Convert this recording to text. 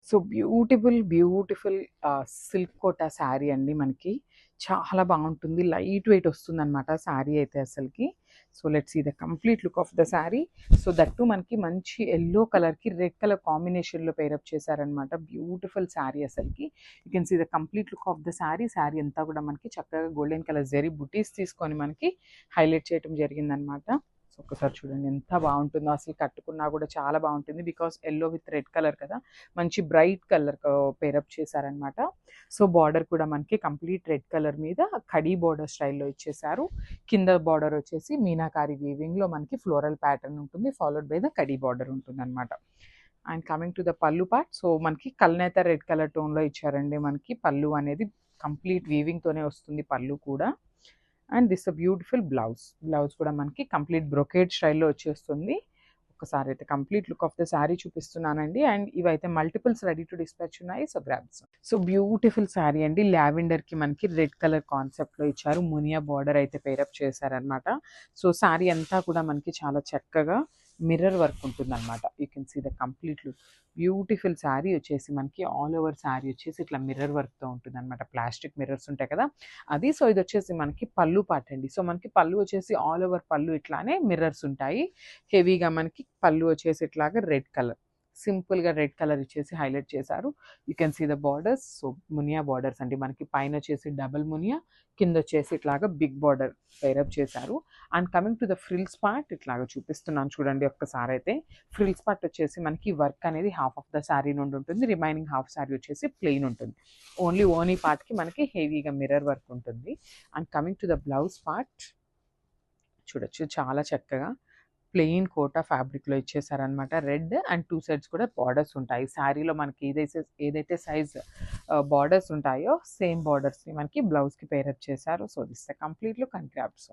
So beautiful silk Kota sari అండి మనకి. చాలా బావుంటుంది. లైట్ వెయిట్ వస్తుందనమాట శారీ అయితే అసలకి. So let's see the complete look of the sari. So that too మనకి మంచి యెల్లో కలర్‌కి రెడ్ కలర్ కాంబినేషన్‌లో పెయిరప్ చేశారనమాట. బ్యూటిఫుల్ శారీ అసలకి. You can see the complete look of the sari. Sari అంతా కూడా మనకి చక్కగా గోల్డెన్ కలర్ జరీ బుటీస్ తీసుకొని మనకి హైలైట్ చేయటం జరిగిందనమాట. సో ఒక్కసారి చూడండి ఎంత బావుంటుందో. అసలు కట్టుకున్నా కూడా చాలా బావుంటుంది. Because yellow with red colour కదా! మంచి బ్రైట్ కలర్ పేరప్ చేశారనమాట. సో బార్డర్ కూడా మనకి కంప్లీట్ రెడ్ కలర్ మీద కడీ బార్డర్ స్టైల్‌లో ఇచ్చేశారు. కింద బార్డర్ వచ్చేసి మీనాకారి వీవింగ్‌లో మనకి ఫ్లోరల్ ప్యాటర్న్ ఉంటుంది. Followed by the khadi border ఉంటుందనమాట. అండ్ కమింగ్ టు ద పల్లు పార్ట్. సో మనకి కల్నేత రెడ్ కలర్ టోన్‌లో ఇచ్చారండి మనకి. పల్లు అనేది కంప్లీట్ వీవింగ్‌తోనే వస్తుంది పల్లు కూడా. And this beautiful blouse. Blouse కూడా మనకి కంప్లీట్ బ్రొకేడ్ స్టైల్‌లో వచ్చేస్తుంది. ఒక్కసారి అయితే complete look of the sari చూపిస్తున్నానండి. అండ్ ఇవైతే మల్టిపుల్స్ రెడీ టు డిస్పాచ్ ఉన్నాయి. So grabs. So beautiful sari అండి. లావెండర్‌కి మనకి రెడ్ కలర్ కాన్సెప్ట్‌లో ఇచ్చారు. మునియా బార్డర్ అయితే పేరప్ చేశారనమాట. సో శారీ అంతా కూడా మనకి చాలా చక్కగా మిర్రర్ వర్క్ ఉంటుందన్నమాట. You can see the complete look. Beautiful sari వచ్చేసి మనకి ఆల్ ఓవర్ శారీ వచ్చేసి ఇట్లా మిర్రర్ వర్క్‌తో ఉంటుందన్నమాట. ప్లాస్టిక్ మిర్రర్స్ ఉంటాయి కదా! అది. సో ఇదొచ్చేసి మనకి పల్లు పార్ట్ అండి. సో మనకి పల్లు వచ్చేసి ఆల్ ఓవర్ పల్లు ఇట్లానే మిర్రర్స్ ఉంటాయి. హెవీగా మనకి పల్లు వచ్చేసి ఇట్లాగా రెడ్ కలర్. సింపుల్‌గా రెడ్ కలర్ ఇచ్చేసి హైలైట్ చేశారు. You can see the borders. So మునియా బార్డర్స్ అండి. మనకి పైన వచ్చేసి డబుల్ మునియా, కింద వచ్చేసి ఇట్లాగా బిగ్ బార్డర్ పేరప్ చేశారు. And coming to the frills part ఇట్లాగా చూపిస్తున్నాను చూడండి ఒక్కసారైతే. ఫ్రిల్స్ పార్ట్ వచ్చేసి మనకి వర్క్ అనేది హాఫ్ ఆఫ్ ద శారీ నుండి ఉంటుంది. రిమైనింగ్ హాఫ్ శారీ వచ్చేసి ప్లెయిన్ ఉంటుంది. ఓన్లీ ఓనీ పార్ట్‌కి మనకి హెవీగా మిర్రర్ వర్క్ ఉంటుంది. And coming to the blouse part చూడొచ్చు చాలా చక్కగా ప్లెయిన్ కోటా ఫ్యాబ్రిక్‌లో ఇచ్చేసారనమాట. రెడ్ అండ్ 2 సైడ్స్ కూడా బార్డర్స్ ఉంటాయి. శారీలో మనకి ఏదైతే సైజ్ బార్డర్స్ ఉంటాయో సేమ్ బార్డర్స్‌ని మనకి బ్లౌజ్‌కి పేరప్ చేశారు. So this the complete look and grabs.